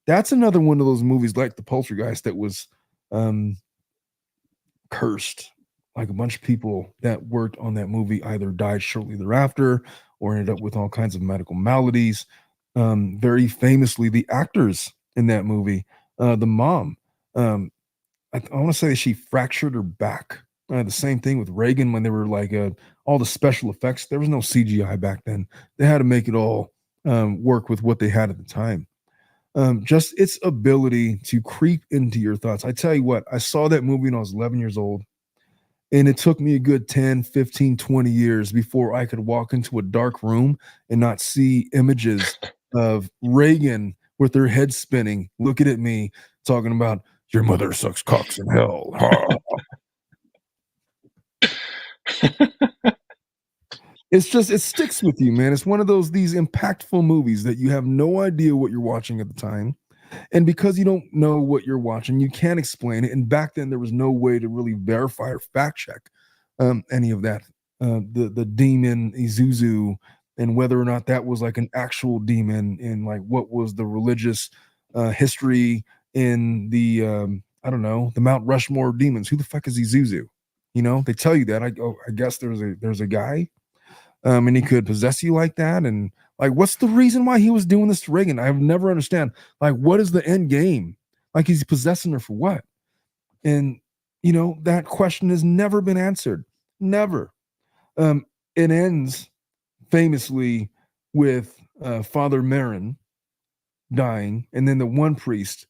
That's another one of those movies like the Poltergeist that was um cursed. Like, a bunch of people that worked on that movie either died shortly thereafter or ended up with all kinds of medical maladies. Very famously, the actors in that movie, the mom, um, I want to say she fractured her back. The same thing with Reagan when they were like all the special effects. There was no CGI back then. They had to make it all work with what they had at the time. Just its ability to creep into your thoughts. I tell you what, I saw that movie when I was 11 years old, and it took me a good 10, 15, 20 years before I could walk into a dark room and not see images of Reagan with her head spinning, looking at me, talking about your mother sucks cocks in hell. It's just, it sticks with you, man. It's one of these impactful movies that you have no idea what you're watching at the time. And because you don't know what you're watching, you can't explain it. And back then, there was no way to really verify or fact check any of that. The demon Izuzu, and whether or not that was like an actual demon, and like what was the religious history in the I don't know, the Mount Rushmore of demons. Who the fuck is Izuzu? You know, they tell you that. I guess there's a guy, and he could possess you like that. And like, what's the reason why he was doing this to Reagan? I've never understand. Like, what is the end game? Like, he's possessing her for what? And that question has never been answered. Never. It ends famously with Father Marin dying, and then the one priest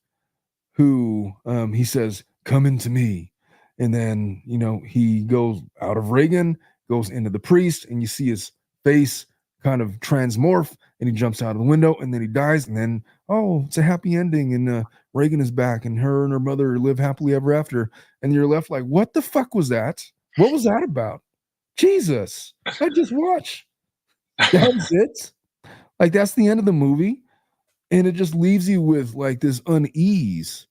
who he says, "Come into me," and then he goes out of Reagan, goes into the priest, and you see his face kind of transmorph, and he jumps out of the window, and then he dies, and then, oh, it's a happy ending, and Reagan is back, and her mother live happily ever after, and you're left like, what the fuck was that? What was that about? Jesus, I just watched. That's it. Like, that's the end of the movie, and it just leaves you with like this unease,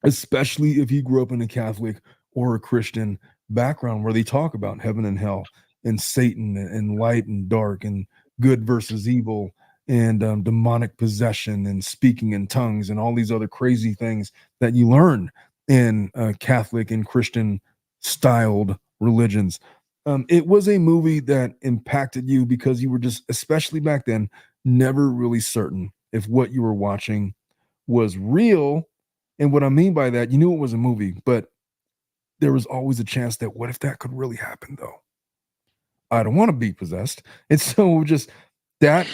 especially if you grew up in a Catholic or a Christian background where they talk about heaven and hell and Satan and light and dark and good versus evil and demonic possession and speaking in tongues and all these other crazy things that you learn in Catholic and Christian styled religions. It was a movie that impacted you because you were just, especially back then, never really certain if what you were watching was real. And what I mean by that, you knew it was a movie, but there was always a chance that what if that could really happen though? I don't want to be possessed. And so just that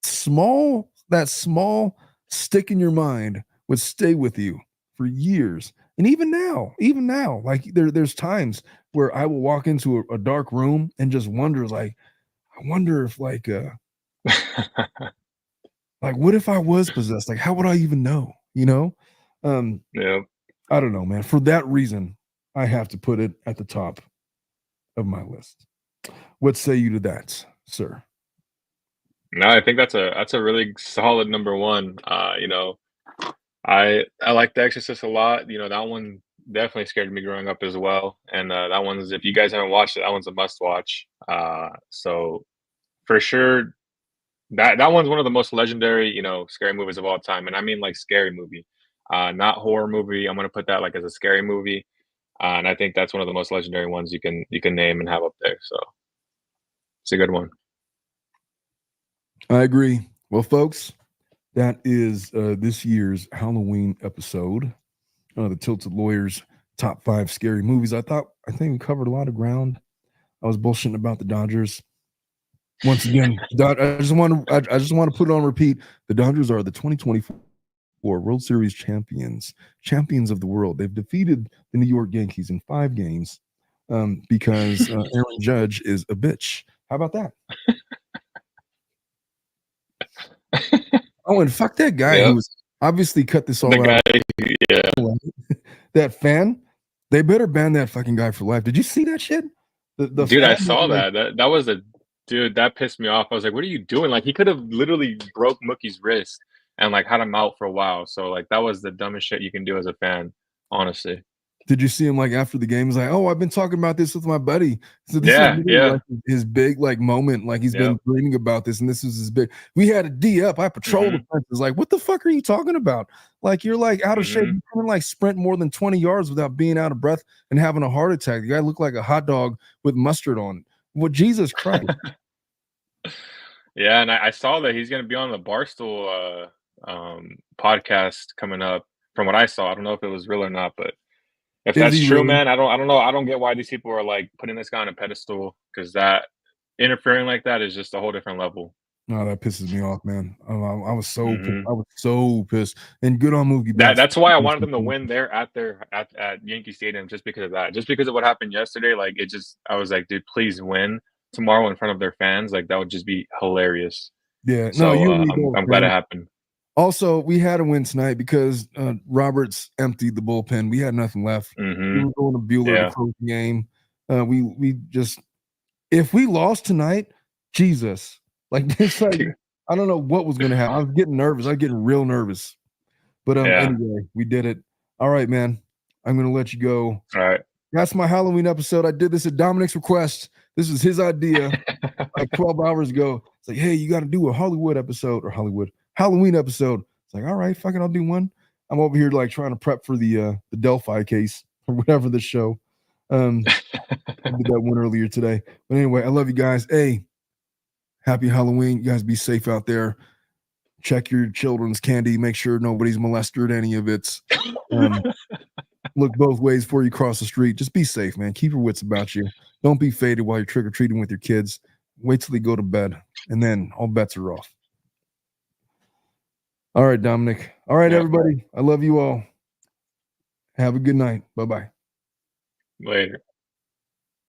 that small stick in your mind would stay with you for years. And even now, like there's times where I will walk into a dark room and just wonder, like, I wonder if like what if I was possessed? Like, how would I even know? You know? Yeah. I don't know, man. For that reason, I have to put it at the top of my list. What say you to that, sir? No, I think that's a really solid number one. I like The Exorcist a lot. That one definitely scared me growing up as well. And that one's, if you guys haven't watched it, that one's a must watch. So for sure, that one's one of the most legendary, scary movies of all time. And I mean like scary movie, not horror movie. I'm gonna put that like as a scary movie. And I think that's one of the most legendary ones you can name and have up there. So it's a good one. I agree. Well, folks, that is this year's Halloween episode. The Tilted Lawyers top 5 scary movies. I think we covered a lot of ground. I was bullshitting about the Dodgers. Once again, I just want to put it on repeat. The Dodgers are the 2024 World Series champions of the world. They've defeated the New York Yankees in 5 games because Aaron Judge is a bitch. How about that? Oh, and fuck that guy Yep. who was obviously cut this all The out. guy, yeah. That fan, they better ban that fucking guy for life. Did you see that shit? The Dude, fan I was saw like, that. That was a dude, that pissed me off. I was like, "What are you doing?" Like, he could have literally broke Mookie's wrist and, like, had him out for a while. So, like, that was the dumbest shit you can do as a fan, honestly. did you see him like after the game? He's like, "Oh, I've been talking about this with my buddy." So this is Yeah, literally yeah, like his big like moment. Like he's yep, been dreaming about this, and this is his big. We had a D up. I patrolled the mhm, fences. Like, what the fuck are you talking about? Like you're like out of shape. mhm. You couldn't like sprint more than 20 yards without being out of breath and having a heart attack. The guy looked like a hot dog with mustard on it. Well, Jesus Christ. Yeah, and I saw that he's gonna be on the Barstool, podcast coming up from what I saw. I don't know if it was real or not, but if Is that's he true, really? man, I don't know. I don't get why these people are, like, putting this guy on a pedestal because that interfering like that is just a whole different level. No, that pisses me off, man. I was so pissed. Mhm. I was so pissed. And good on Mookie That Betts. that's why I wanted them to win there at Yankee Stadium just because of that. Just because of what happened yesterday, like, it just I was like, "Dude, please win tomorrow in front of their fans." Like, that would just be hilarious. Yeah, no, So, you and me I'm both, I'm glad it man. happened. Also, we had a win tonight because Roberts emptied the bullpen. We had nothing left. We Mhm. were going to Bueller to Yeah. close the game. We just if we lost tonight, Jesus, like it's like Dude. I don't know what was going to happen. I was getting nervous. I was getting real nervous. But Yeah. anyway, we did it. All right, man. I'm going to let you go. Alright. That's my Halloween episode. I did this at Dominic's request. This was his idea like 12 hours ago. It's like, hey, you got to do a Hollywood episode or Halloween episode. It's like, all right, fucking, I'll do one. I'm over here like trying to prep for the Delphi case or whatever the show. I did that one earlier today. But anyway, I love you guys. Hey, happy Halloween. You guys be safe out there. Check your children's candy. Make sure nobody's molested any of it. Look both ways before you cross the street. Just be safe, man. Keep your wits about you. Don't be faded while you're trick-or-treating with your kids. Wait till they go to bed, and then all bets are off. All right, Dominic. All right, Yep. everybody. I love you all. Have a good night. Bye-bye. Later.